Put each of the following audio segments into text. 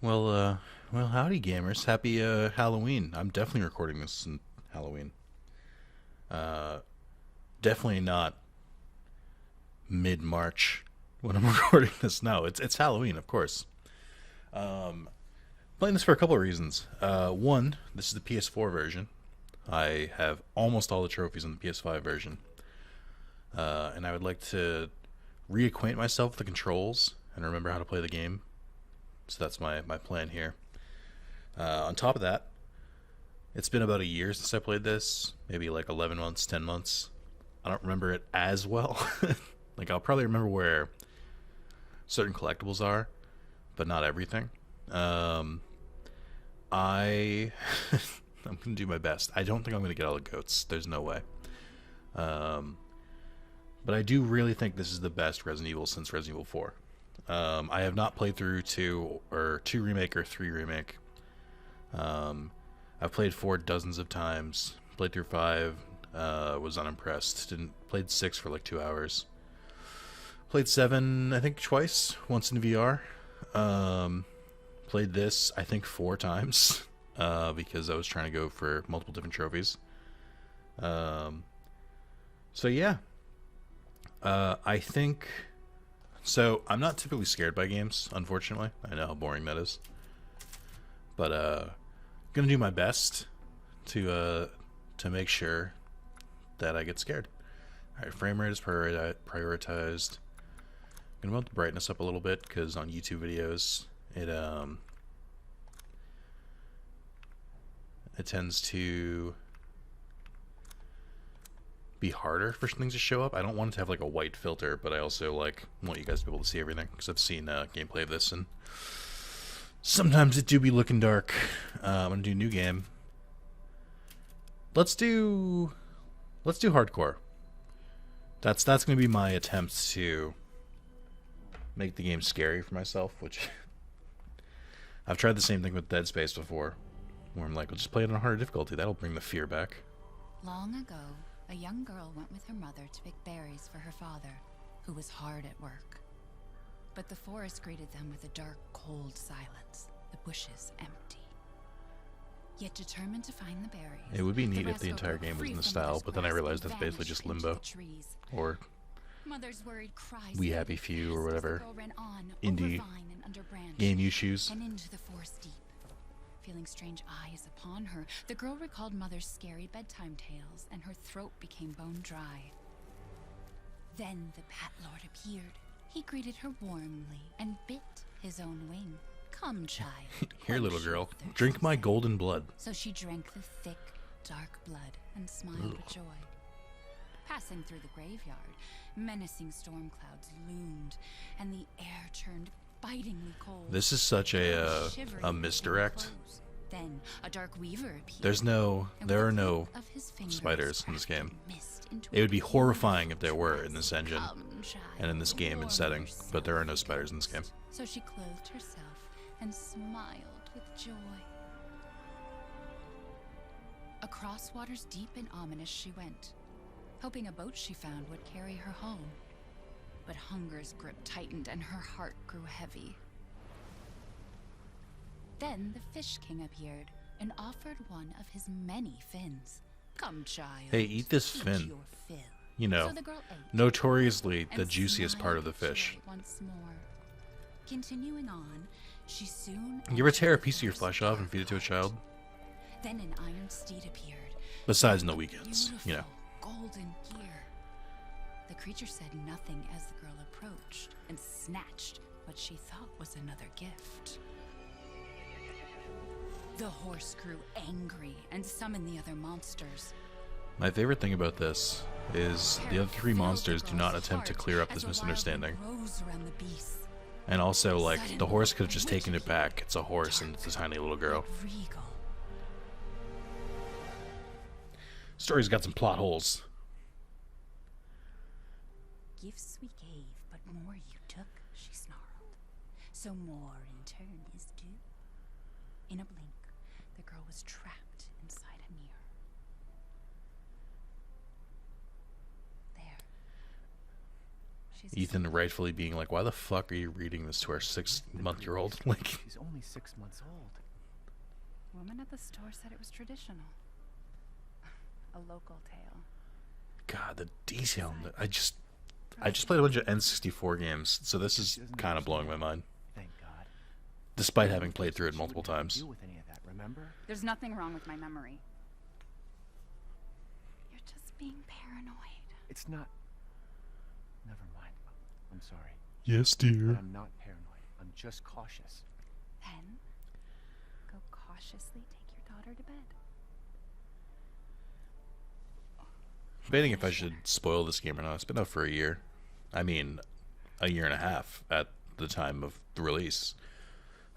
Well, howdy, gamers. Happy Halloween. I'm definitely recording this in Halloween. Uh, Definitely not mid March when I'm recording this. No, it's Halloween, of course. Um, Playing this for a couple of reasons. One, this is the PS4 version. I have almost all the trophies on the PS5 version, and I would like to reacquaint myself with the controls and remember how to play the game. So that's my plan here. On top of that, it's been about a year since I played this, maybe like 11 months, 10 months. I don't remember it as well. Like, I'll probably remember where certain collectibles are, but not everything. Um, I. I'm going to do my best. I don't think I'm going to get all the goats. There's no way. Um, but I do really think this is the best Resident Evil since Resident Evil 4. I have not played through 2 or 2 remake or 3 remake. Um, I've played 4 dozens of times. Played through 5. Was unimpressed. Didn't Played 6 for like 2 hours. Played 7, I think twice. Once in VR. Um, Played this, I think 4 times. Because I was trying to go for multiple different trophies. Um, so yeah. I think. So I'm not typically scared by games, unfortunately. I know how boring that is. But gonna do my best to make sure that I get scared. All right, frame rate is prioritized. I'm gonna bump the brightness up a little bit because on YouTube videos it tends to be harder for things to show up. I don't want it to have like a white filter, but I also like want you guys to be able to see everything because I've seen gameplay of this and sometimes it do be looking dark. I'm gonna do new game. Let's do hardcore. That's gonna be my attempt to make the game scary for myself, which I've tried the same thing with Dead Space before, where I'm like, well, just play it on harder difficulty. That'll bring the fear back. Long ago, a young girl went with her mother to pick berries for her father, who was hard at work. But the forest greeted them with a dark, cold silence, the bushes empty. Yet determined to find the berries, it would be neat if the entire game was in this style, but then I realized that's basically just Limbo or We Happy Few or whatever indie game you choose. And into the forest deep. Feeling strange eyes upon her, the girl recalled Mother's scary bedtime tales, and her throat became bone dry. Then the Bat Lord appeared. He greeted her warmly and bit his own wing. Come, child. Here, little girl, drink my golden blood. So she drank the thick, dark blood and smiled with joy. Passing through the graveyard, menacing storm clouds loomed, and the air turned bitingly cold. This is such a misdirect. Then a dark weaver appeared. There are no spiders in this game. It would be horrifying if there were in this engine and in this game and setting, but there are no spiders in this game. So she clothed herself and smiled with joy. Across waters deep and ominous she went, hoping a boat she found would carry her home. But hunger's grip tightened and her heart grew heavy. Then the Fish King appeared and offered one of his many fins. Come, child. Hey, eat this fin. Your fill. You know, So the girl ate notoriously the and juiciest part of the smiled with fish. joy once more. Continuing on, she soon. You ever tear a piece of your flesh off and feed it to a child? Then an iron steed appeared. Besides no weekends, you know. Golden gear. The creature said nothing as the girl approached and snatched what she thought was another gift. The horse grew angry and summoned the other monsters. My favorite thing about this is the other 3 monsters do not attempt to clear up this misunderstanding. And also, like, the horse could have just taken it back. It's a horse and it's a tiny little girl. Story's got some plot holes. Gifts we gave, but more you took, she snarled. So more in turn is due. In a blink, the girl was trapped inside a mirror. There, She's Ethan rightfully being like, why the fuck are you reading this to our 6-month-year-old? Like, She's only 6 months old. Woman at the store said it was traditional. A local tale. God, the detail in it. I just played a bunch of N64 games, so this is kind of blowing my mind. Thank God. Despite having played through it multiple She wouldn't times. deal with any of that, remember? There's nothing wrong with my memory. You're just being paranoid. It's not. Never mind. I'm sorry. Yes, But dear. I'm not paranoid. I'm just cautious. Then, go cautiously take your daughter to bed. Debating if I should spoil this game or not. It's been out for a year. I mean, a year and a half at the time of the release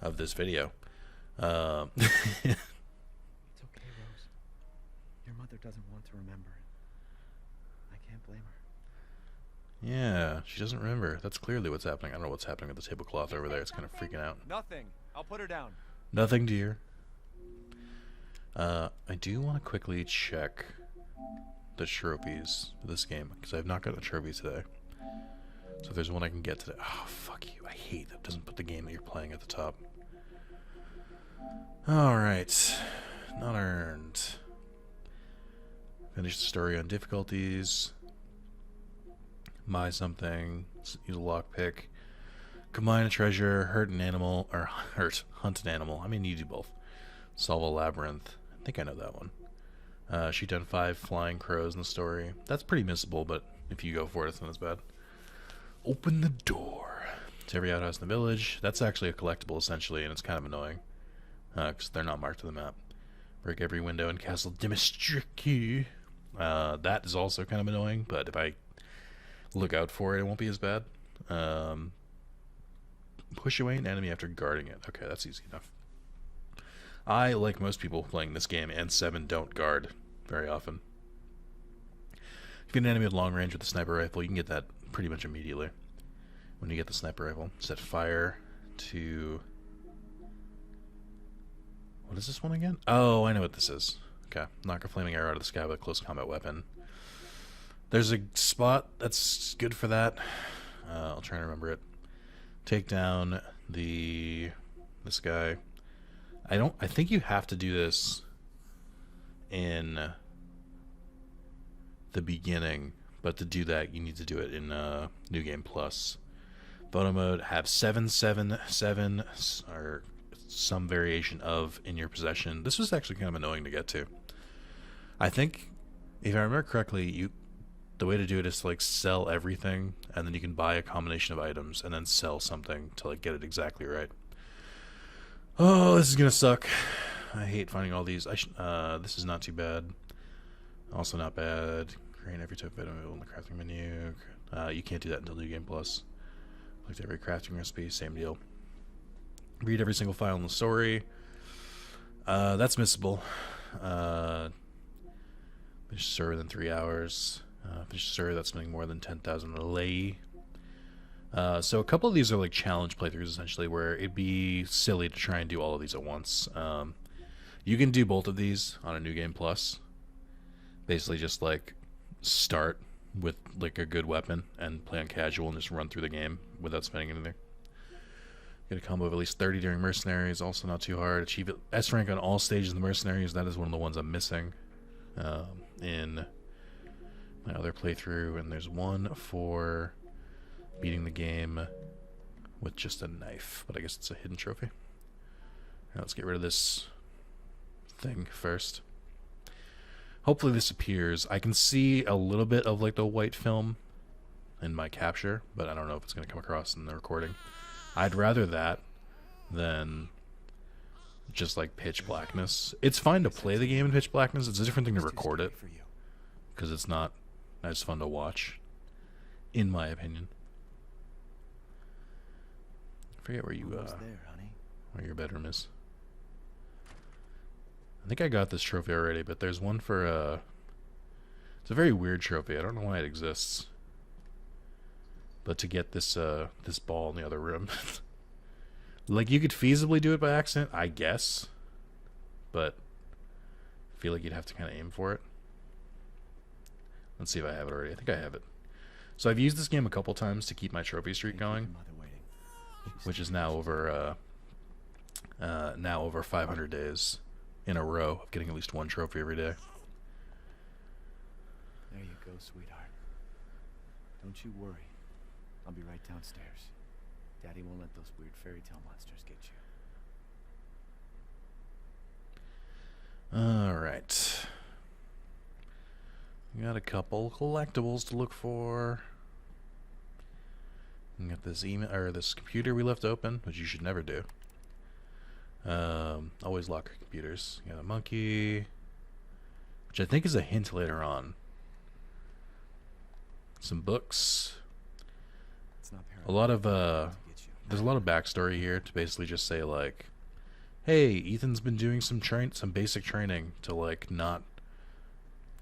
of this video. It's okay, Rose. Your mother doesn't want to remember it. I can't blame her. Yeah, she doesn't remember. That's clearly what's happening. I don't know what's happening with the tablecloth over there. It's kind of freaking out. Nothing. I'll put her down. Nothing, dear. I do want to quickly check the trophies for this game, because I have not gotten a trophy today. So if there's one I can get today. Oh, fuck you. I hate that it doesn't put the game that you're playing at the top. Alright. Not earned. Finish the story on difficulties. Buy something. Use a lockpick. Combine a treasure. Hunt an animal. Hunt an animal. I mean, you do both. Solve a labyrinth. I think I know that one. Shoot down 5 flying crows in the story. That's pretty missable, but if you go for it, it's not as bad. Open the door to every outhouse in the village. That's actually a collectible, essentially, and it's kind of annoying. Because they're not marked to the map. Break every window in Castle Dimistriki. That is also kind of annoying, but if I look out for it, it won't be as bad. Push away an enemy after guarding it. Okay, that's easy enough. I, like most people playing this game, and 7 don't guard very often. If you get an enemy at long range with a sniper rifle, you can get that pretty much immediately. When you get the sniper rifle, set fire to... What is this one again? Oh, I know what this is. Okay, knock a flaming arrow out of the sky with a close combat weapon. There's a spot that's good for that. I'll try and remember it. Take down this guy. I think you have to do this in the beginning, but to do that you need to do it in New Game Plus. Photo mode, have 777 or some variation of in your possession. This was actually kind of annoying to get to. I think, if I remember correctly, the way to do it is to like sell everything, and then you can buy a combination of items and then sell something to like get it exactly right. Oh, this is gonna suck. I hate finding all these. This is not too bad. Also not bad. Create every type of item in the crafting menu. You can't do that until New Game Plus. Collect every crafting recipe, same deal. Read every single file in the story. That's missable. Finish the story within 3 hours. Finish the story, that's something more than 10,000 lei. So a couple of these are like challenge playthroughs, essentially, where it'd be silly to try and do all of these at once. You can do both of these on a New Game Plus. Basically just like start with like a good weapon and play on casual and just run through the game without spending anything. Get a combo of at least 30 during Mercenaries, also not too hard. Achieve S rank on all stages of the Mercenaries. That is one of the ones I'm missing in my other playthrough. And there's one for beating the game with just a knife, but I guess it's a hidden trophy. Now let's get rid of this thing first. Hopefully this appears. I can see a little bit of like the white film in my capture, but I don't know if it's going to come across in the recording. I'd rather that than just like pitch blackness. It's fine to play the game in pitch blackness. It's a different thing to record it, because it's not as fun to watch, in my opinion. I forget where where your bedroom is. I think I got this trophy already, but there's one for it's a very weird trophy. I don't know why it exists. But to get this this ball in the other room. Like, you could feasibly do it by accident, I guess. But I feel like you'd have to kind of aim for it. Let's see if I have it already. I think I have it. So I've used this game a couple times to keep my trophy streak Can't keep going, your mother waiting. She's which is still now over 500 days in a row of getting at least one trophy every day. There you go, sweetheart. Don't you worry. I'll be right downstairs. Daddy won't let those weird fairy tale monsters get you. Alright. We got a couple collectibles to look for. We got this email or this computer we left open, which you should never do. Always lock your computers. You got a monkey, which I think is a hint later on. Some books. It's not A lot of to get you. there's a lot of backstory here to basically just say like, hey, Ethan's been doing some basic training to like not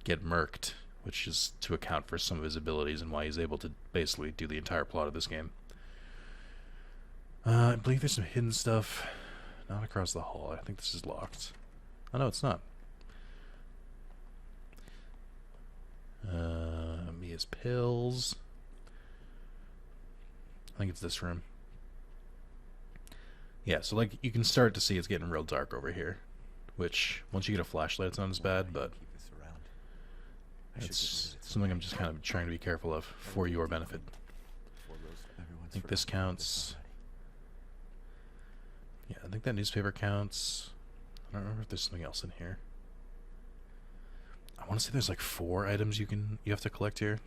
get murked, which is to account for some of his abilities and why he's able to basically do the entire plot of this game. I believe there's some hidden stuff. Not across the hall. I think this is locked. Oh no, it's not. Mia's pills. I think it's this room. Yeah, so like you can start to see it's getting real dark over here. Which, once you get a flashlight, it's not as bad, but Keep this around. I should get rid it's of it something I'm just kind of trying to be careful of for your benefit. before Rose- everyone's I think this forgotten about counts. already. Yeah, I think that newspaper counts. I don't remember if there's something else in here. I want to say there's like 4 items you have to collect here.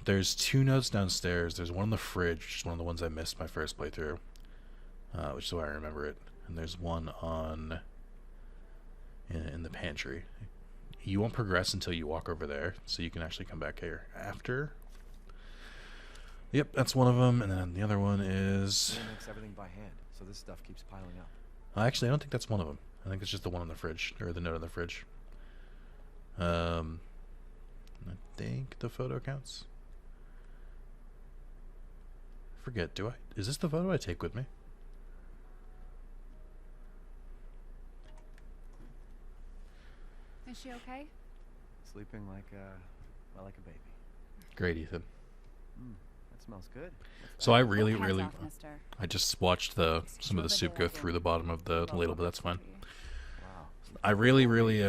There's 2 notes downstairs. There's one in the fridge, which is one of the ones I missed my first playthrough, which is why I remember it. And there's one on in the pantry. You won't progress until you walk over there, so you can actually come back here after. Yep, that's one of them, and then the other one is. Mia makes everything by hand, so this stuff keeps piling up. Actually, I don't think that's one of them. I think it's just the one on the fridge, or the note on the fridge. I think the photo counts. Forget, is this the photo I take with me? Is she okay? Sleeping like like a baby. Great, Ethan. That smells good. What's So I that? really, Hands really, off, mister. I just watched some of the soup go through the bottom of the ladle, but that's fine. Wow. I really, really,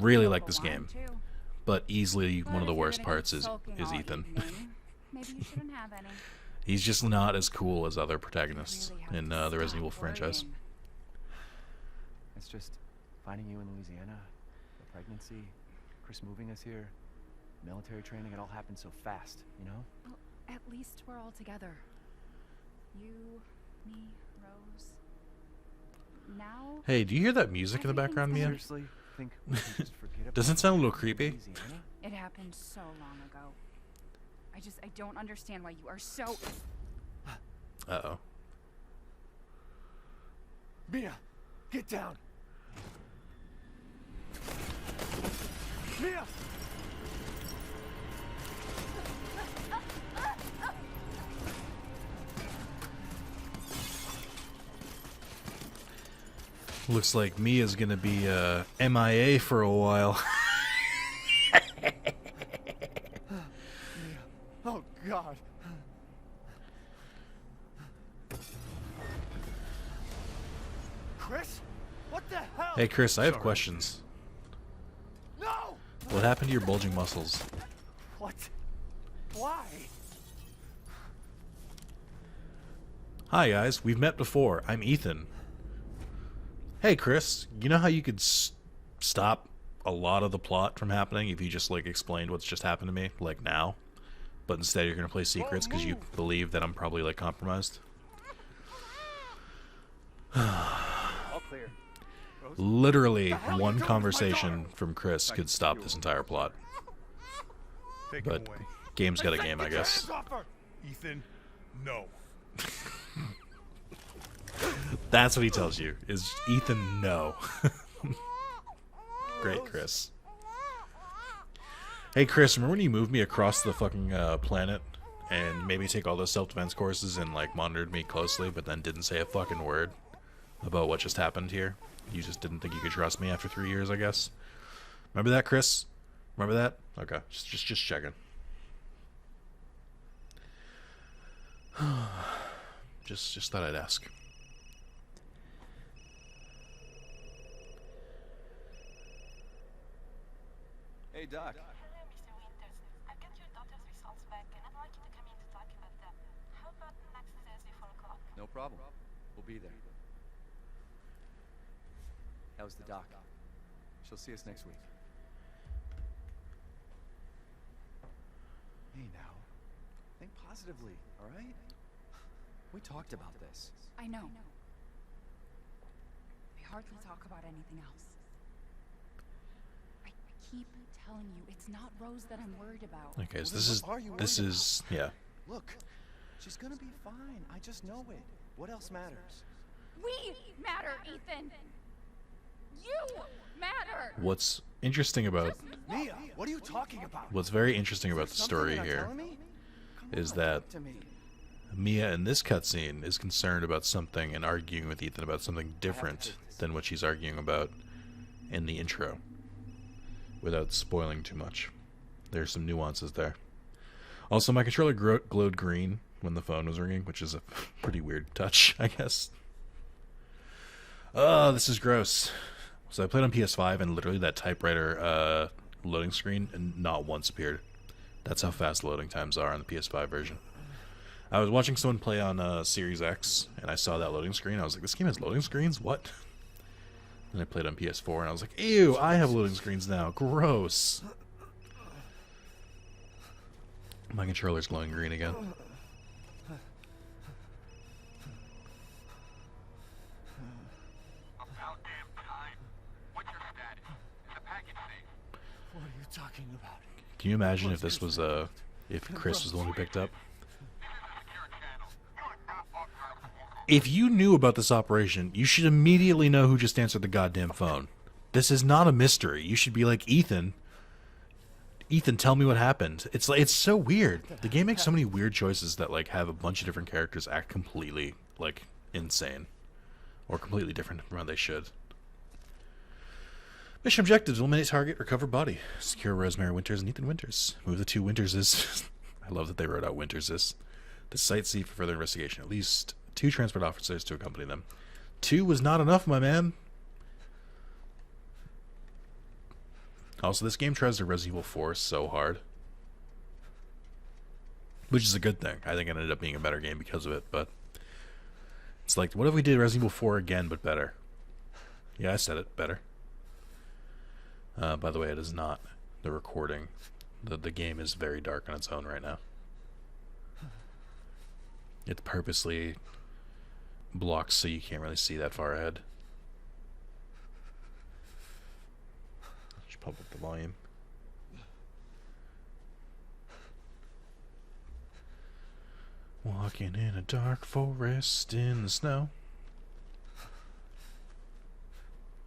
really like this Wine, game, too. but easily But one of if the you're worst gonna keep parts is sulking all Ethan. evening, maybe you shouldn't have any. He's just not as cool as other protagonists Really have in to the Resident Evil stop franchise. worrying. It's just finding you in Louisiana, the pregnancy, Chris moving us here, military training. It all happened so fast, you know. Well, at least we're all together. You, me, Rose. Now. Hey, do you hear that music in the Everything's background, Mia? Seriously, think we can just forget about Doesn't it sound a little it in creepy? Louisiana? It happened so long ago. I don't understand why you are so. Uh-oh. Mia, get down. Mia. Looks like Mia's gonna be MIA for a while. Oh God. Chris? What the hell? Hey Chris, I have questions. No! What happened to your bulging muscles? What? Why? Hi guys, we've met before. I'm Ethan. Hey Chris, you know how you could stop a lot of the plot from happening if you just like explained what's just happened to me, like now? But instead you're gonna play secrets because you believe that I'm probably like compromised? All clear. Rose? Literally The hell are you one doing with my conversation daughter? from Chris could stop this entire plot. Take But him away. game's got a Say, game, I get your guess. hands off her! Ethan, no. That's what he tells you, is Ethan, no. Great, Chris. Hey, Chris, remember when you moved me across the fucking planet and made me take all those self-defense courses and, like, monitored me closely, but then didn't say a fucking word about what just happened here? You just didn't think you could trust me after 3 years, I guess? Remember that, Chris? Remember that? Okay, just checking. Just thought I'd ask. Hey, Doc. Hello, Mr. Winters. I've got your daughter's results back, and I'd like you to come in to talk about them. How about next Thursday, 4 o'clock? No problem. We'll be there. How's the doc? She'll see us next week. Hey, now. Think positively, all right? We talked about this. I know. We hardly talk about anything else. I keep telling you, it's not Rose that I'm worried about. Okay, so Well, then what are you this worried is yeah. Look, she's gonna be fine. I just know it. What else matters? We matter, Ethan! You matter! What's interesting about Mia, what are you talking about? what's very interesting about the Something story you're not here telling me? Come is on, that talk to me. Mia in this cutscene is concerned about something and arguing with Ethan about something different than what she's arguing about in the intro. Without spoiling too much. There's some nuances there. Also, my controller glowed green when the phone was ringing, which is a pretty weird touch, I guess. Oh, this is gross. So I played on PS5 and literally that typewriter loading screen and not once appeared. That's how fast loading times are on the PS5 version. I was watching someone play on Series X and I saw that loading screen. I was like, this game has loading screens? What? And I played on PS4 and I was like, ew, I have loading screens now. Gross. My controller's glowing green again. About damn time. What's your status? Is the package safe? What are you talking about? Can you imagine if this was if Chris was the one who picked up? This is a secure channel. You are not authorized to walk If you knew about this operation, you should immediately know who just answered the goddamn phone. This is not a mystery. You should be like, Ethan, tell me what happened. It's like, it's so weird. The game makes so many weird choices that like have a bunch of different characters act completely like insane or completely different from how they should. Mission objectives: eliminate target, recover body, secure Rosemary Winters and Ethan Winters. Move the two Winterses. I love that they wrote out Winterses. To sightsee for further investigation. At least 2 transport officers to accompany them. 2 was not enough, my man. Also, this game tries to Resident Evil 4 so hard. Which is a good thing. I think it ended up being a better game because of it, but... It's like, what if we did Resident Evil 4 again, but better? Yeah, I said it. Better. By the way, it is not the recording. The game is very dark on its own right now. It purposely blocks so you can't really see that far ahead. Just pump up the volume. Walking in a dark forest in the snow.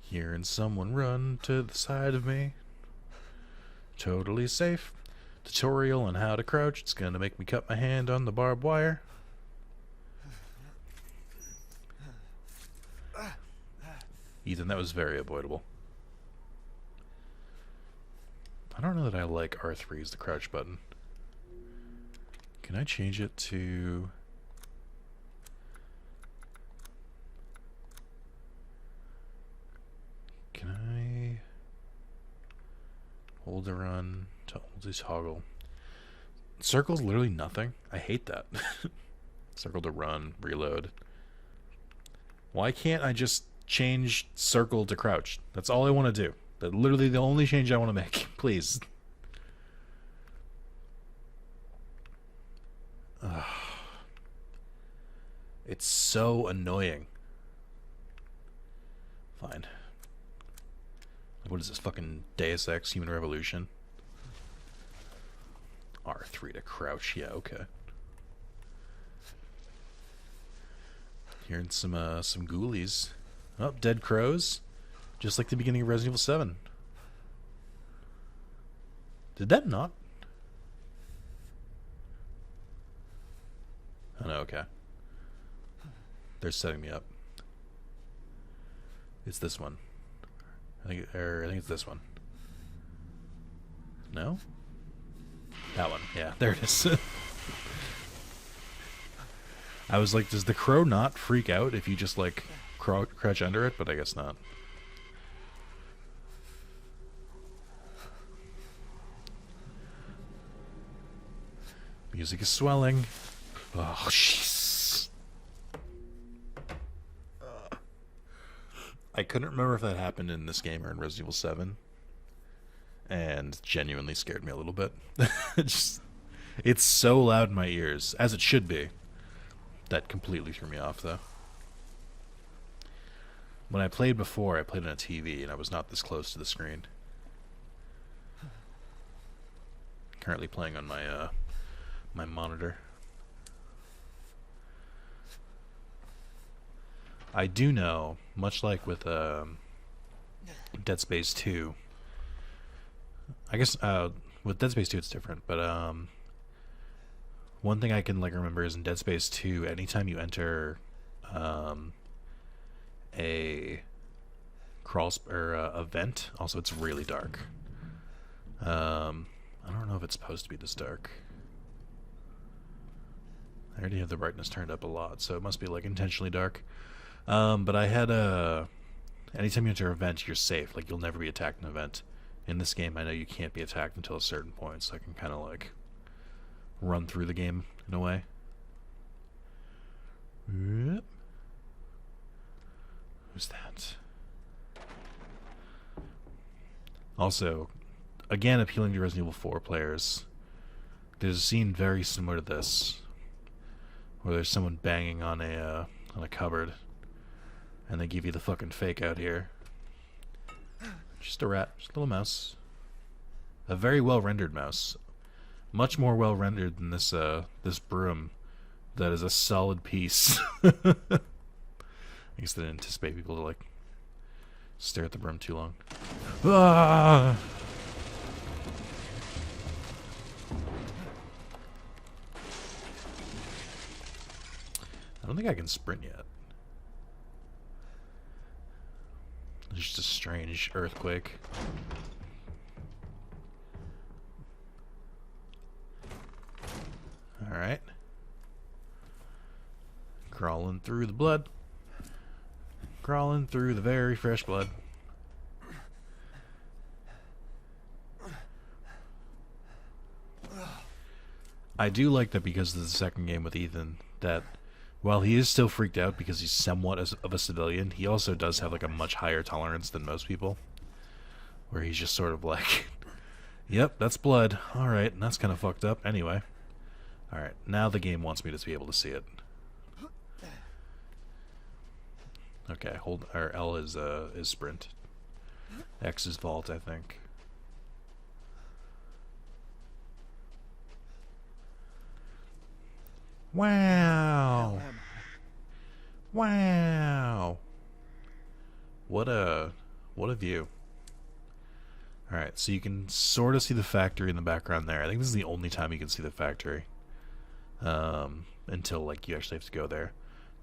Hearing someone run to the side of me. Totally safe. Tutorial on how to crouch. It's gonna make me cut my hand on the barbed wire. Ethan, that was very avoidable. I don't know that I like R3 as the crouch button. Can I change it to... Can I hold to run to hold to toggle? Circle's literally nothing. I hate that. Circle to run, reload. Why can't I just change circle to crouch? That's all I want to do. That's literally the only change I want to make. Please. Ugh. It's so annoying. Fine. What is this, fucking Deus Ex Human Revolution? R3 to crouch, yeah, okay. Hearing some ghoulies. Oh, dead crows. Just like the beginning of Resident Evil 7. Did that not? Oh no, okay. They're setting me up. It's this one. I think it's this one. No? That one. Yeah, there it is. I was like, does the crow not freak out if you just like crouch under it? But I guess not. Music is swelling. Oh, jeez. I couldn't remember if that happened in this game or in Resident Evil 7. And genuinely scared me a little bit. It's so loud in my ears, as it should be. That completely threw me off, though. When I played before, I played on a TV, and I was not this close to the screen. Currently playing on my my monitor. I do know, much like with Dead Space 2. I guess with Dead Space 2 it's different, but one thing I can like remember is in Dead Space 2, anytime you enter a a vent, also it's really dark. I don't know if it's supposed to be this dark. I already have the brightness turned up a lot, so it must be like intentionally dark. But I had anytime you enter a vent, you're safe. Like, you'll never be attacked in a vent. In this game, I know you can't be attacked until a certain point, so I can kind of like run through the game in a way. Yep. Who's that? Also, again, appealing to Resident Evil 4 players, there's a scene very similar to this, where there's someone banging on a cupboard, and they give you the fucking fake out here. Just a rat, just a little mouse. A very well rendered mouse. Much more well rendered than this this broom that is a solid piece. I guess they didn't anticipate people to like stare at the broom too long. Ah! I don't think I can sprint yet. There's just a strange earthquake. Alright. Crawling through the blood. Crawling through the very fresh blood. I do like that because this is the second game with Ethan, that while he is still freaked out because he's somewhat of a civilian, he also does have like a much higher tolerance than most people. Where he's just sort of like, yep, that's blood. Alright, and that's kind of fucked up. Anyway. Alright, now the game wants me to be able to see it. Okay, hold, or L is sprint. X is vault, I think. Wow. Wow. What a view. Alright, so you can sort of see the factory in the background there. I think this is the only time you can see the factory. Until like you actually have to go there.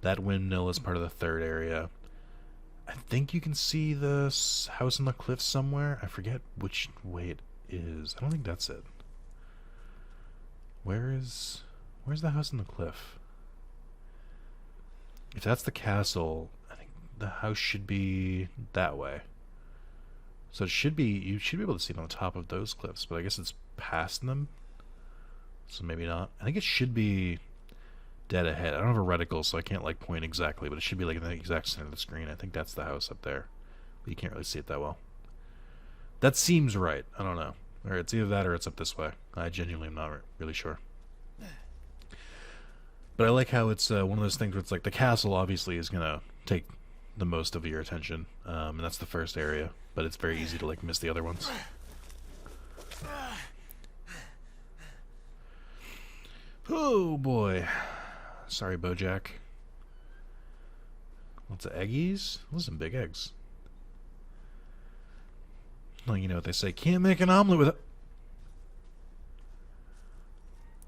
That windmill is part of the third area. I think you can see the house on the cliff somewhere. I forget which way it is. I don't think that's it. Where's the house on the cliff? If that's the castle, I think the house should be that way. So it should be, you should be able to see it on top of those cliffs, but I guess it's past them. So maybe not. I think it should be dead ahead. I don't have a reticle, so I can't like point exactly, but it should be like in the exact center of the screen. I think that's the house up there. But you can't really see it that well. That seems right. I don't know. Or it's either that or it's up this way. I genuinely am not really sure. But I like how it's one of those things where it's like the castle obviously is gonna take the most of your attention, and that's the first area. But it's very easy to like miss the other ones. Oh boy, sorry, Bojack. Lots of eggies. Those are some big eggs. Well, you know what they say: can't make an omelet with it.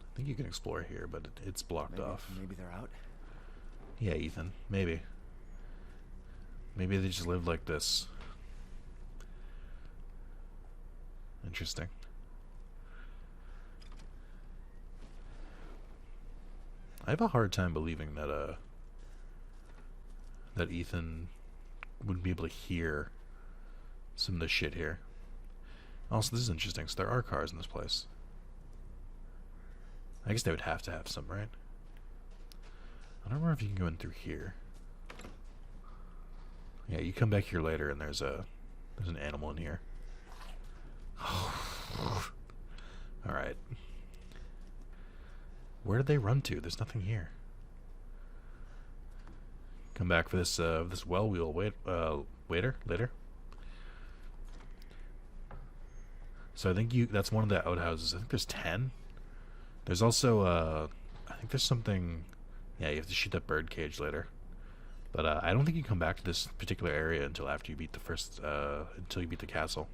I think you can explore here, but it's blocked off. Maybe they're out. Yeah, Ethan. Maybe. Maybe they just lived like this. Interesting. I have a hard time believing that that Ethan wouldn't be able to hear some of the shit here. Also, this is interesting. So there are cars in this place. I guess they would have to have some, right? I don't remember if you can go in through here. Yeah, you come back here later, and there's an animal in here. All right. Where did they run to? There's nothing here. Come back for this this well wheel waiter later. So I think that's one of the outhouses. I think there's 10. There's also I think there's something. Yeah, you have to shoot that bird cage later. But I don't think you come back to this particular area until after you beat the until you beat the castle.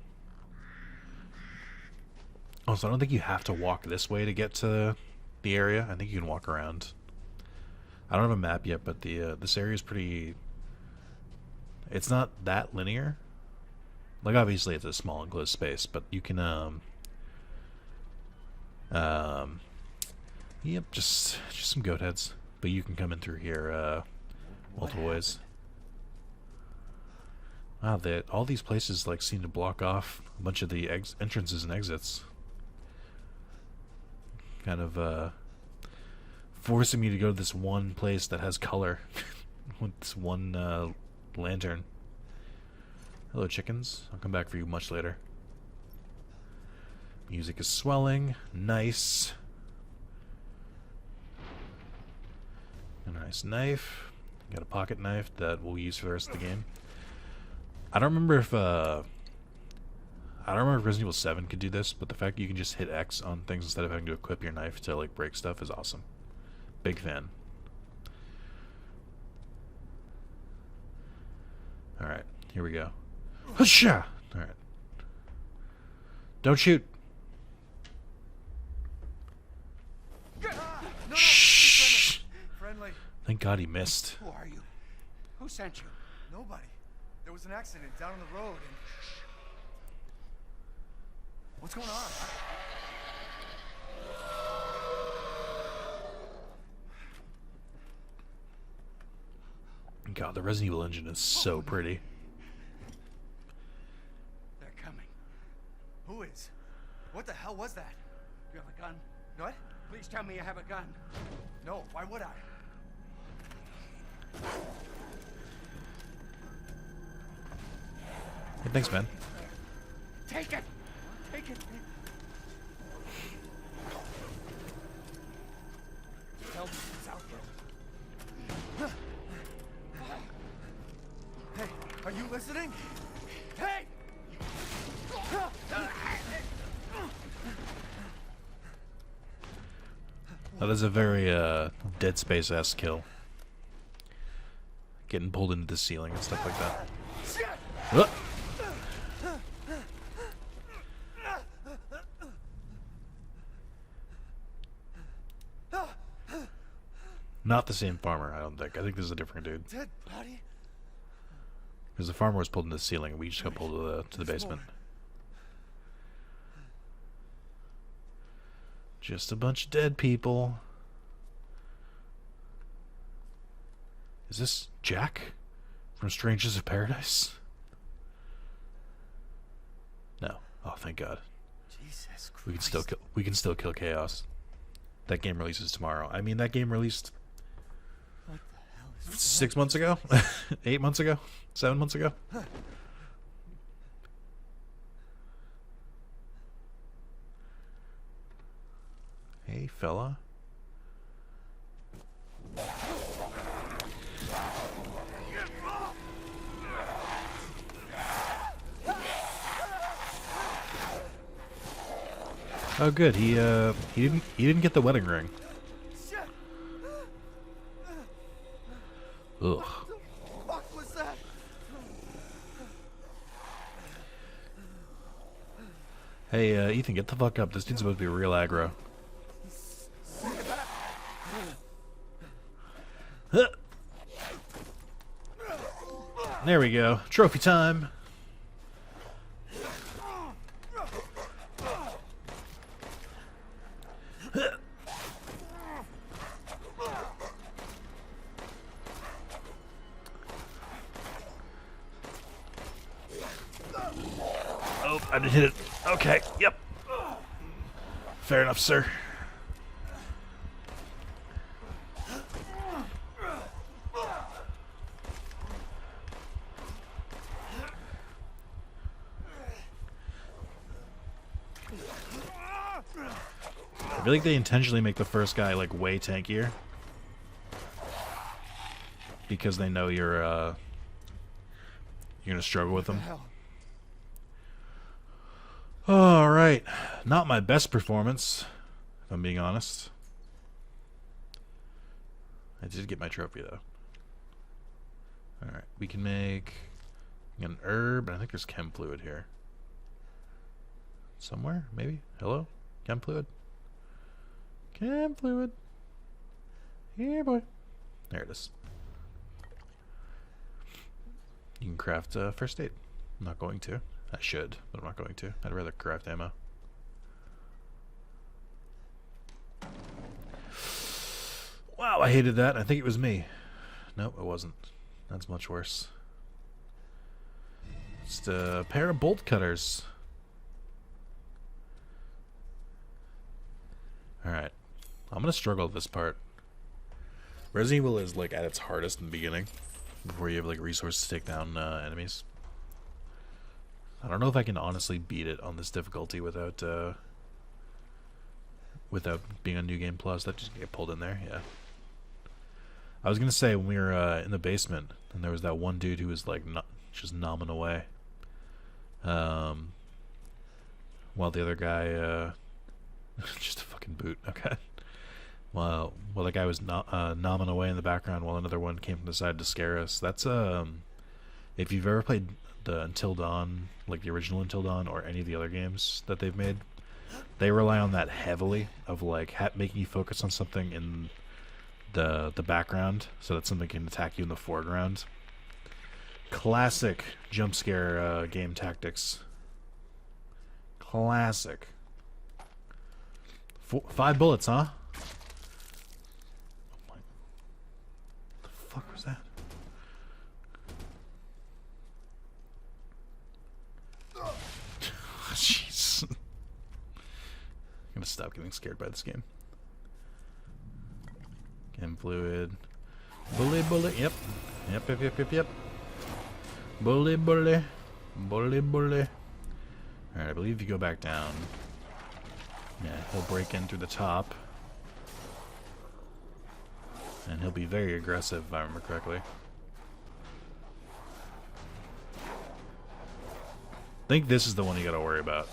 Also, I don't think you have to walk this way to get to the area. I think you can walk around. I don't have a map yet, but this area is pretty. It's not that linear. Like, obviously, it's a small enclosed space, but you can yep, just some goat heads. But you can come in through here multiple ways. Wow, all these places like seem to block off a bunch of the entrances and exits. Kind of forcing me to go to this one place that has color with this one lantern. Hello, chickens. I'll come back for you much later. Music is swelling. Nice. A nice knife. Got a pocket knife that we'll use for the rest of the game. I don't remember if Resident Evil 7 could do this, but the fact that you can just hit X on things instead of having to equip your knife to like break stuff is awesome. Big fan. Alright, here we go. Husha! Alright. Don't shoot. Shh. Friendly. Thank God he missed. Who are you? Who sent you? Nobody. There was an accident down on the road and... What's going on? God, the Resident Evil engine is so pretty. They're coming. Who is? What the hell was that? You have a gun? What? Please tell me you have a gun. No, why would I? Hey, thanks, man. Take it! Take it! Tell me what's out there. Hey, are you listening? Hey! That is a very Dead Space-esque kill. Getting pulled into the ceiling and stuff like that. Not the same farmer, I don't think. I think this is a different dude. Dead body? Because the farmer was pulled into the ceiling and we just got pulled to the basement. Just a bunch of dead people. Is this Jack from Strangers of Paradise? No. Oh, thank God. Jesus Christ. We can still kill Chaos. That game releases tomorrow. I mean, that game released What the hell is 6 months ago? 8 months ago? 7 months ago? Hey, fella. Oh, good. He didn't get the wedding ring. Ugh. fuck was that? Hey, Ethan, get the fuck up. This dude's supposed to be real aggro. Huh. There we go. Trophy time. I didn't hit it. Okay, yep. Fair enough, sir. I feel like they intentionally make the first guy like way tankier because they know you're gonna struggle with them. All right, not my best performance, if I'm being honest. I did get my trophy though. All right, we can make an herb. I think there's chem fluid here somewhere. Maybe. Hello, chem fluid. Chem fluid. Here, boy. There it is. You can craft first aid. I'm not going to. I should, but I'm not going to. I'd rather craft ammo. Wow, I hated that. I think it was me. Nope, it wasn't. That's much worse. Just a pair of bolt cutters. Alright. I'm gonna struggle with this part. Resident Evil is like at its hardest in the beginning, before you have like resources to take down enemies. I don't know if I can honestly beat it on this difficulty without being on New Game Plus. That just get pulled in there, yeah. I was gonna say when we were in the basement and there was that one dude who was like just nomming away, while the other guy just a fucking boot. Okay. Well, the guy was nomming away in the background while another one came from the side to scare us. That's if you've ever played the Until Dawn, like the original Until Dawn, or any of the other games that they've made, they rely on that heavily of like making you focus on something in the background so that something can attack you in the foreground. Classic jump scare game tactics. Classic. 5 bullets, huh? Oh my. The fuck was that? Jeez. I'm gonna stop getting scared by this game. Chem fluid. Bully. Yep. Yep. Bully. Alright, I believe if you go back down, yeah, he'll break in through the top. And he'll be very aggressive, if I remember correctly. I think this is the one you gotta worry about.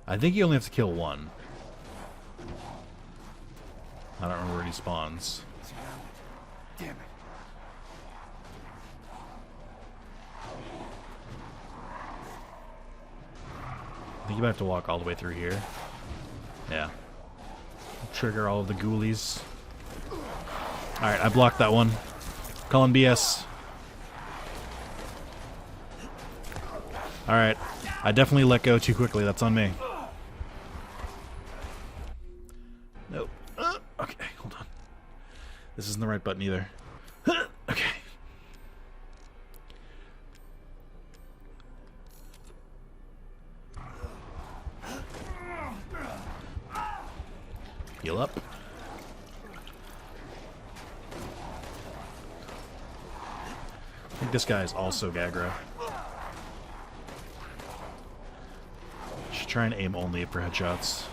I think you only have to kill one. I don't remember where he spawns. Damn it. I think you might have to walk all the way through here. Yeah. Trigger all of the ghoulies. Alright, I blocked that one. Calling BS. Alright. I definitely let go too quickly. That's on me. Nope. Okay, hold on. This isn't the right button either. Okay. Heal up. I think this guy is also Gagra. Should try and aim only for headshots.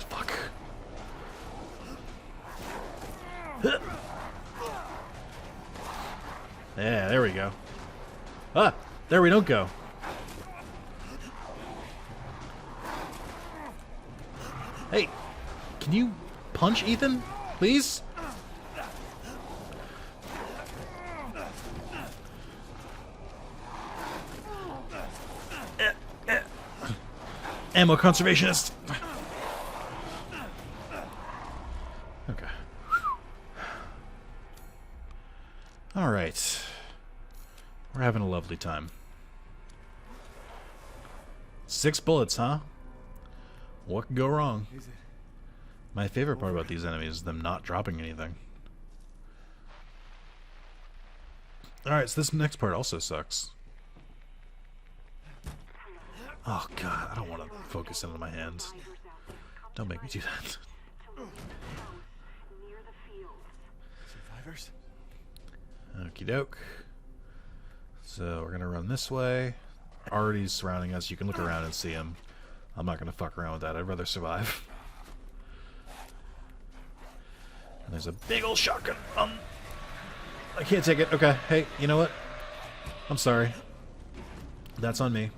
Fuck. Yeah, there we go. Ah, there we don't go. Hey, can you punch Ethan, please? Ammo conservationist. Okay. All right. We're having a lovely time. 6 bullets, huh? What could go wrong? Is it My favorite part about these enemies is them not dropping anything. Alright, so this next part also sucks. Oh god, I don't want to focus into my hands. Don't make me do that. Survivors? Okie doke. So we're gonna run this way. Already surrounding us, you can look around and see him. I'm not gonna fuck around with that, I'd rather survive. And there's a big ol' shotgun. I can't take it. Okay, hey, you know what? I'm sorry. That's on me.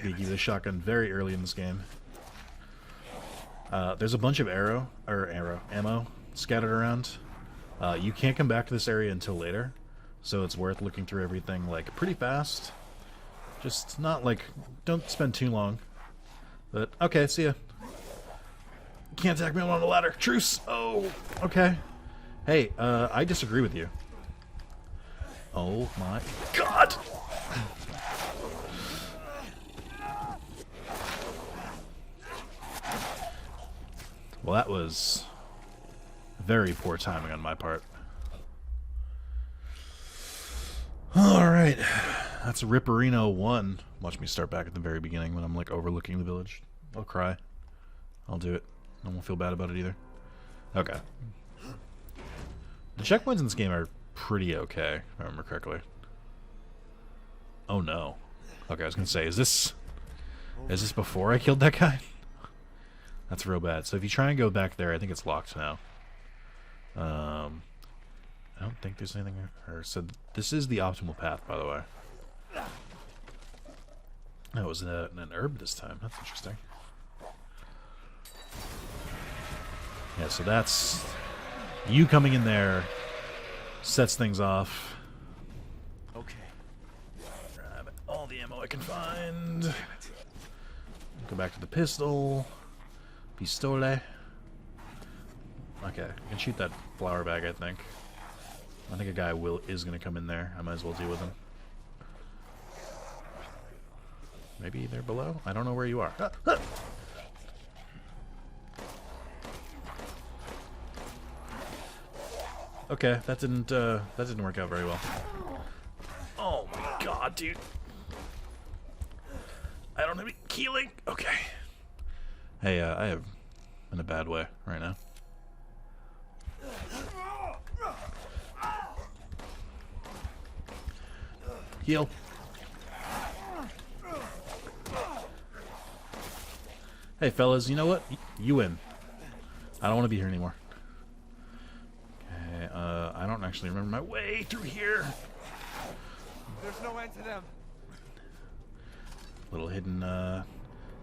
We give you the shotgun very early in this game. There's a bunch of ammo scattered around. You can't come back to this area until later, so it's worth looking through everything like pretty fast. Just not like, don't spend too long. But okay, see ya. Can't attack me on the ladder. Truce. Oh, okay. Hey, I disagree with you. Oh my god. Well, that was very poor timing on my part. Alright. That's Ripperino 1. Watch me start back at the very beginning when I'm like overlooking the village. I'll cry. I'll do it. I won't feel bad about it either. Okay. The checkpoints in this game are pretty okay, if I remember correctly. Oh no. Okay, I was gonna say, is this before I killed that guy? That's real bad. So if you try and go back there, I think it's locked now. I don't think there's anything. So this is the optimal path, by the way. That was an herb this time. That's interesting. Yeah, so that's you coming in there sets things off. Okay. Grab all the ammo I can find. Go back to the pistol. Pistole. Okay, I can shoot that flower bag, I think. I think a guy is going to come in there. I might as well deal with him. Maybe they're below? I don't know where you are. Ah, ah. Okay, that didn't work out very well. Oh my god, dude. I don't have any healing. Okay. Hey, I am in a bad way right now. Heal. Hey, fellas, you know what? You win. I don't want to be here anymore. Okay, I don't actually remember my way through here. There's no end to them. Little hidden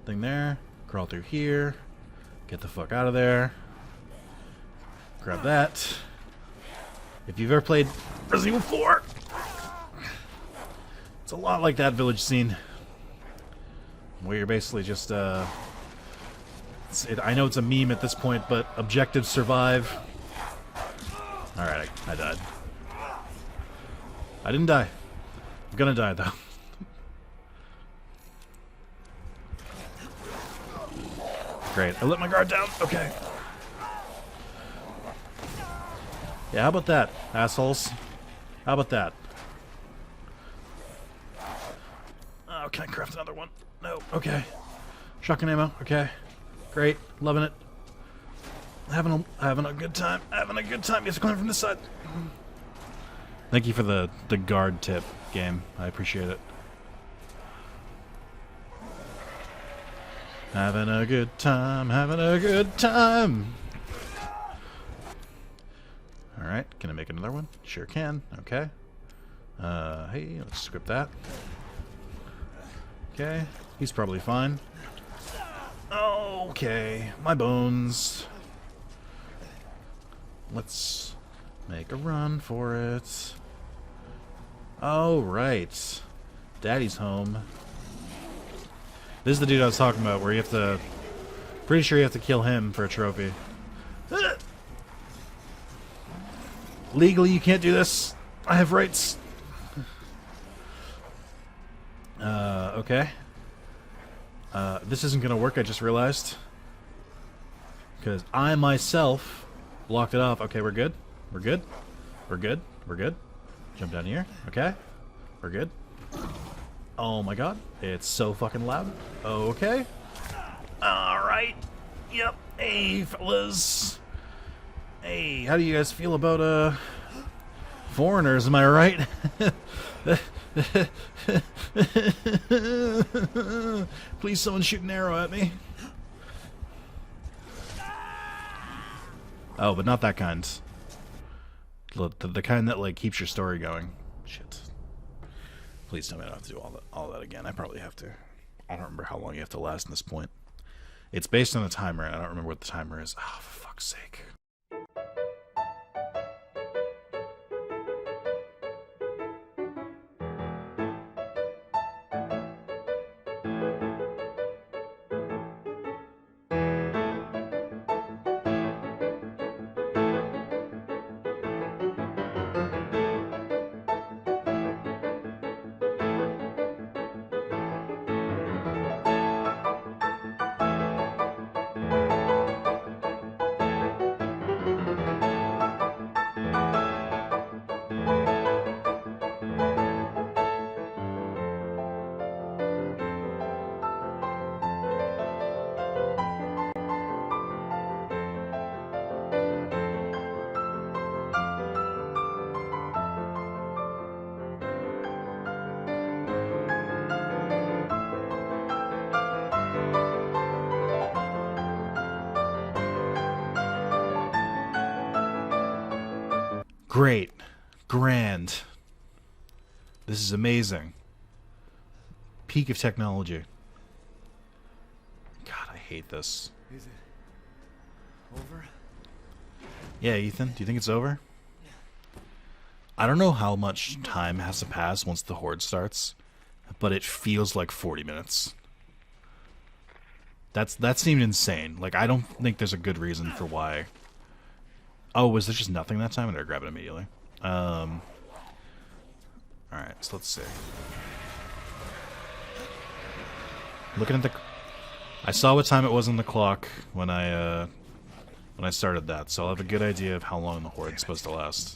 thing there. Crawl through here. Get the fuck out of there. Grab that. If you've ever played Resident Evil 4, it's a lot like that village scene. Where you're basically just, I know it's a meme at this point, but objective survive. Alright, I died. I didn't die. I'm gonna die, though. Great. I let my guard down. Okay. Yeah, how about that, assholes? How about that? Oh, can I craft another one? No. Okay. Shotgun ammo. Okay. Great. Loving it. Having a good time. Having a good time. You have to climb from this side. Thank you for the guard tip, game. I appreciate it. Having a good time, having a good time. Alright, can I make another one? Sure can. Okay. Hey, let's script that. Okay, he's probably fine. Okay, my bones. Let's make a run for it. Oh, right. Daddy's home. This is the dude I was talking about, where you have to... Pretty sure you have to kill him for a trophy. Legally, you can't do this. I have rights. Okay. This isn't gonna work, I just realized. Because I myself locked it off. Okay, we're good. We're good. We're good. We're good. Jump down here. Okay. We're good. Oh my god. It's so fucking loud. Okay. Alright. Yep. Hey, fellas. Hey, how do you guys feel about, foreigners, am I right? Please, someone shoot an arrow at me. Oh, but not that kind. The kind that, like, keeps your story going. Shit. Please tell me I don't have to do all that again. I probably have to. I don't remember how long you have to last in this point. It's based on a timer, and I don't remember what the timer is. Oh, for fuck's sake. Great. Grand. This is amazing. Peak of technology. God, I hate this. Is it over? Yeah, Ethan, do you think it's over? I don't know how much time has to pass once the horde starts, but it feels like 40 minutes. That seemed insane. Like, I don't think there's a good reason for why. Oh, was there just nothing that time? I'm gonna grab it immediately. Alright, so let's see. Looking at the... I saw what time it was on the clock when I started that, so I'll have a good idea of how long the horde's supposed to last.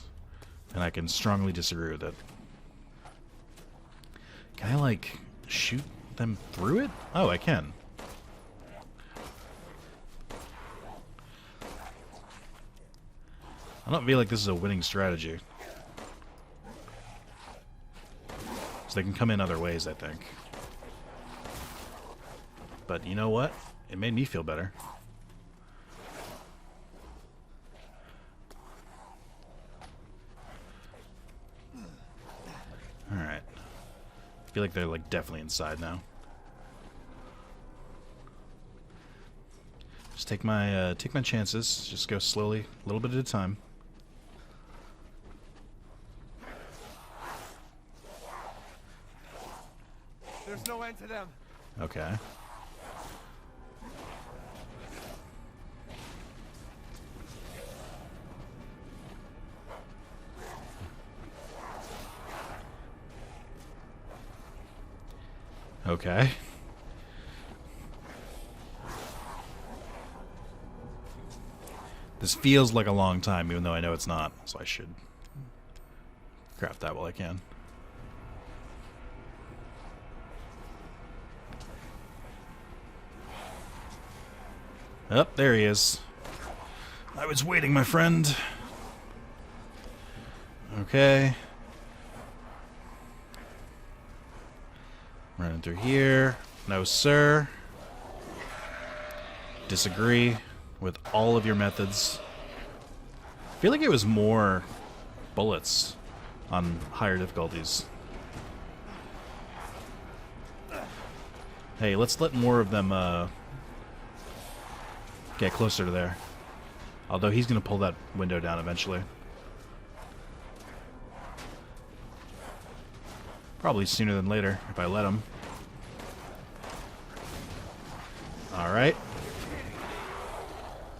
And I can strongly disagree with it. Can I, like, shoot them through it? Oh, I can. I don't feel like this is a winning strategy. So they can come in other ways, I think. But you know what? It made me feel better. Alright. I feel like they're, like, definitely inside now. Just take my chances. Just go slowly, a little bit at a time. There's no end to them. Okay. Okay. This feels like a long time, even though I know it's not, so I should craft that while I can. Oh, there he is. I was waiting, my friend. Okay. Running through here. No, sir. Disagree with all of your methods. I feel like it was more bullets on higher difficulties. Hey, let's let more of them get closer to there. Although he's going to pull that window down eventually. Probably sooner than later, if I let him. Alright.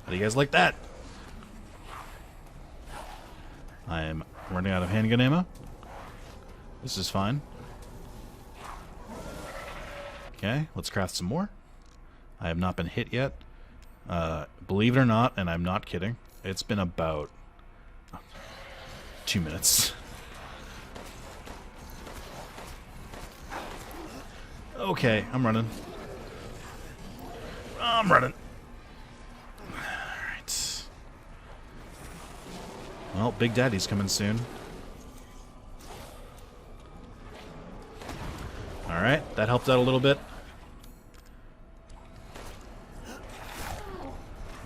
How do you guys like that? I am running out of handgun ammo. This is fine. Okay, let's craft some more. I have not been hit yet. Believe it or not, and I'm not kidding, it's been about 2 minutes. Okay, I'm running. I'm running. Alright. Well, Big Daddy's coming soon. Alright, that helped out a little bit.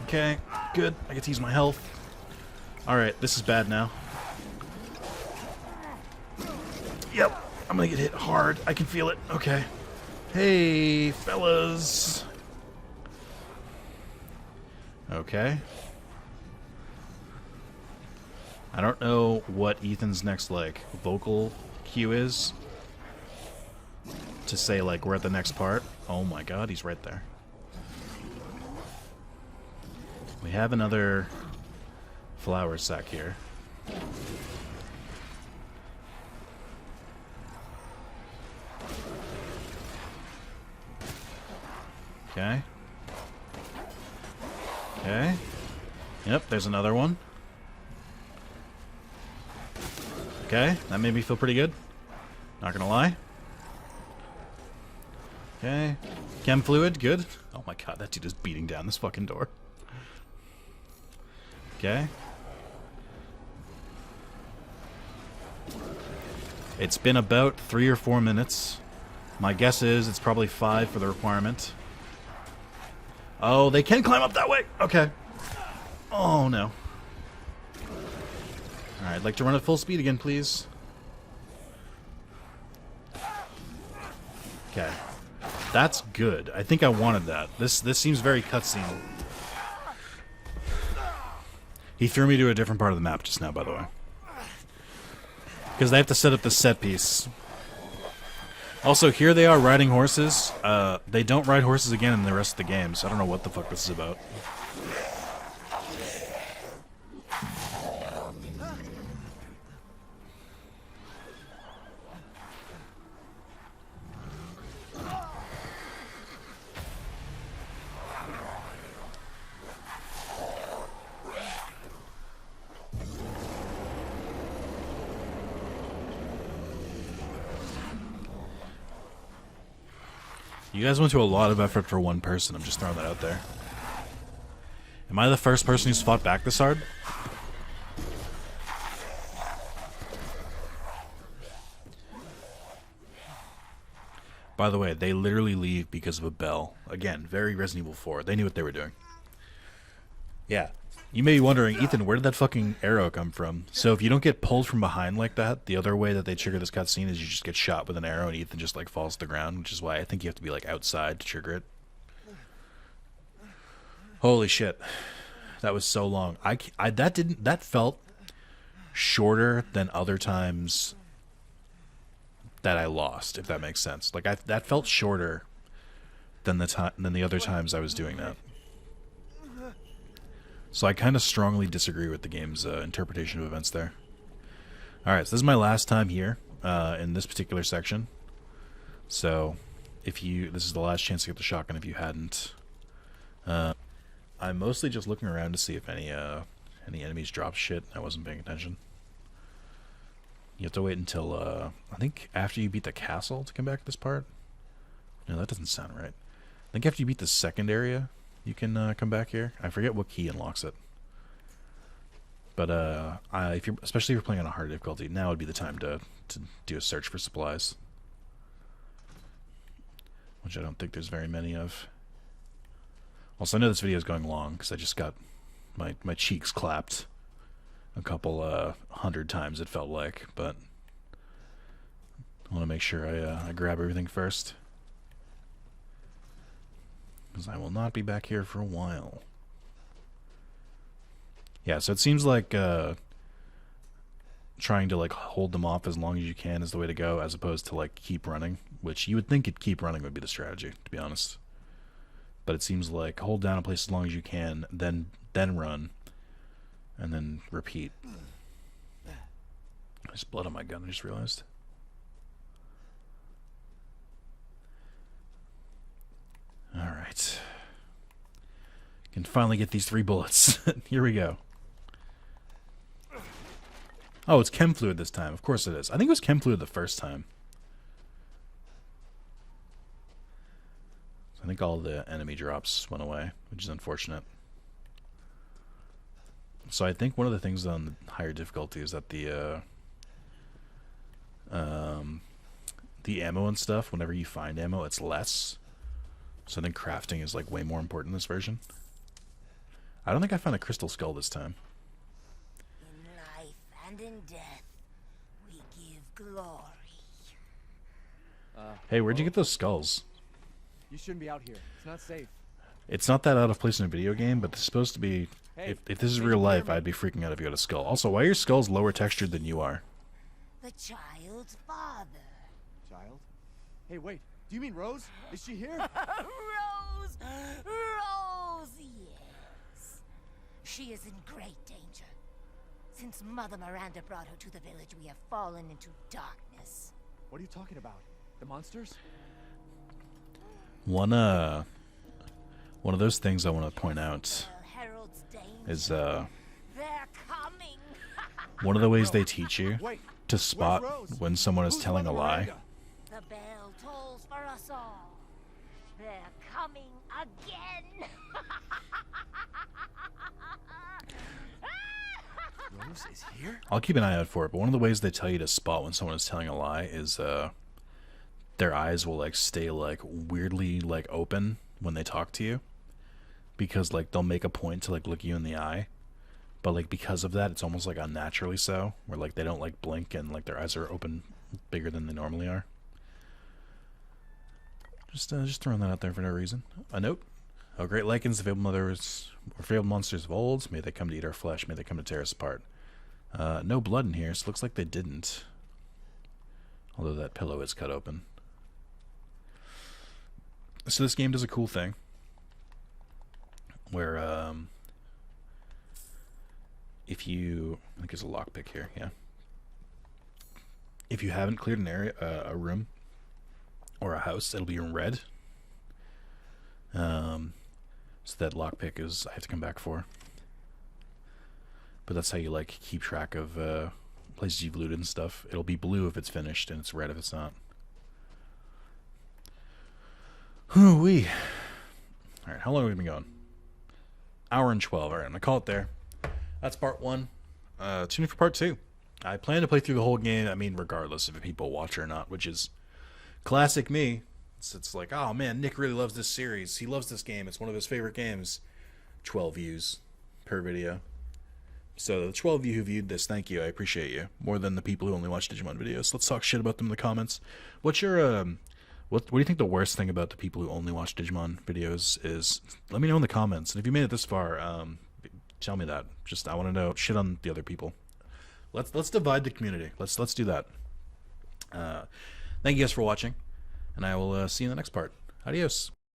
Okay, good. I get to use my health. Alright, this is bad now. Yep, I'm gonna get hit hard. I can feel it. Okay. Hey, fellas. Okay. I don't know what Ethan's next, like, vocal cue is. To say, like, we're at the next part. Oh my god, he's right there. We have another flower sack here. Okay. Okay. Yep, there's another one. Okay, that made me feel pretty good. Not gonna lie. Okay. Chem fluid, good. Oh my god, that dude is beating down this fucking door. Okay. It's been about 3 or 4 minutes. My guess is it's probably 5 for the requirement. Oh, they can climb up that way! Okay. Oh, no. Alright, I'd like to run at full speed again, please. Okay. That's good. I think I wanted that. This seems very cutscene. He threw me to a different part of the map just now, by the way. Because they have to set up the set piece. Also, here they are riding horses. They don't ride horses again in the rest of the game, so I don't know what the fuck this is about. You guys went to a lot of effort for one person. I'm just throwing that out there. Am I the first person who's fought back this hard? By the way, they literally leave because of a bell. Again, very Resident Evil 4. They knew what they were doing. Yeah. You may be wondering, Ethan, where did that fucking arrow come from? So if you don't get pulled from behind like that, the other way that they trigger this cutscene is you just get shot with an arrow and Ethan just, like, falls to the ground, which is why I think you have to be, like, outside to trigger it. Holy shit. That was so long. That felt shorter than other times that I lost, if that makes sense. Like, that felt shorter than the other times I was doing that. So I kind of strongly disagree with the game's interpretation of events there. Alright, so this is my last time here in this particular section. So, this is the last chance to get the shotgun if you hadn't. I'm mostly just looking around to see if any enemies drop shit. I wasn't paying attention. You have to wait until, I think after you beat the castle to come back to this part. No, that doesn't sound right. I think after you beat the second area, you can come back here. I forget what key unlocks it. But especially if you're playing on a hard difficulty, now would be the time to do a search for supplies. Which I don't think there's very many of. Also, I know this video is going long because I just got my cheeks clapped a couple 100 times, it felt like, but I want to make sure I grab everything first. Because I will not be back here for a while. Yeah, so it seems like trying to like hold them off as long as you can is the way to go, as opposed to like keep running, which you would think keep running would be the strategy, to be honest. But it seems like hold down a place as long as you can, then run, and then repeat. There's blood on my gun, I just realized. Alright. Can finally get these 3 bullets. Here we go. Oh, it's chem fluid this time. Of course it is. I think it was chem fluid the first time. I think all the enemy drops went away, which is unfortunate. So I think one of the things on the higher difficulty is that the ammo and stuff, whenever you find ammo, it's less. So I think crafting is like way more important in this version. I don't think I found a crystal skull this time. In life and in death, we give glory. Hey, where'd you get those skulls? You shouldn't be out here. It's not safe. It's not that out of place in a video game, but it's supposed to be... Hey, if this is real life, I'd be freaking out if you had a skull. Also, why are your skulls lower textured than you are? The child's father. Child? Hey, wait. Do you mean Rose? Is she here? Rose! Rose, yes. She is in great danger. Since Mother Miranda brought her to the village, we have fallen into darkness. What are you talking about? The monsters? One of those things I want to point out Well, heralds danger. is They're coming. one of the ways they teach you Wait. to spot Where's Rose? when someone is Who's telling a Mother lie. Miranda? The bell tolls for us all. They're coming again. Rose is here? I'll keep an eye out for it, but one of the ways they tell you to spot when someone is telling a lie is their eyes will like stay like weirdly like open when they talk to you, because like they'll make a point to like look you in the eye, but like because of that it's almost like unnaturally so, where like they don't like blink and like their eyes are open bigger than they normally are. Just throwing that out there for no reason. A note. Oh, great Lycans, the fabled mothers or fabled monsters of old, may they come to eat our flesh, may they come to tear us apart. No blood in here, so it looks like they didn't. Although that pillow is cut open. So this game does a cool thing where if you, I think there's a lockpick here, yeah. If you haven't cleared an area, a room or a house, it'll be in red. So that lockpick is I have to come back for. But that's how you like keep track of places you've looted and stuff. It'll be blue if it's finished and it's red if it's not. Whoo-wee. Alright, how long have we been going? Hour and 12. Alright, I'm gonna call it there. That's part 1. Tune in for part 2. I plan to play through the whole game, I mean, regardless if people watch or not, which is classic me. It's like, oh man, Nick really loves this series. He loves this game. It's one of his favorite games. 12 views per video. So the 12 of you who viewed this, thank you. I appreciate you. More than the people who only watch Digimon videos. Let's talk shit about them in the comments. What's your, what do you think the worst thing about the people who only watch Digimon videos is? Let me know in the comments. And if you made it this far, tell me that. Just, I want to know shit on the other people. Let's divide the community. Let's do that. Thank you guys for watching. And I will see you in the next part. Adios.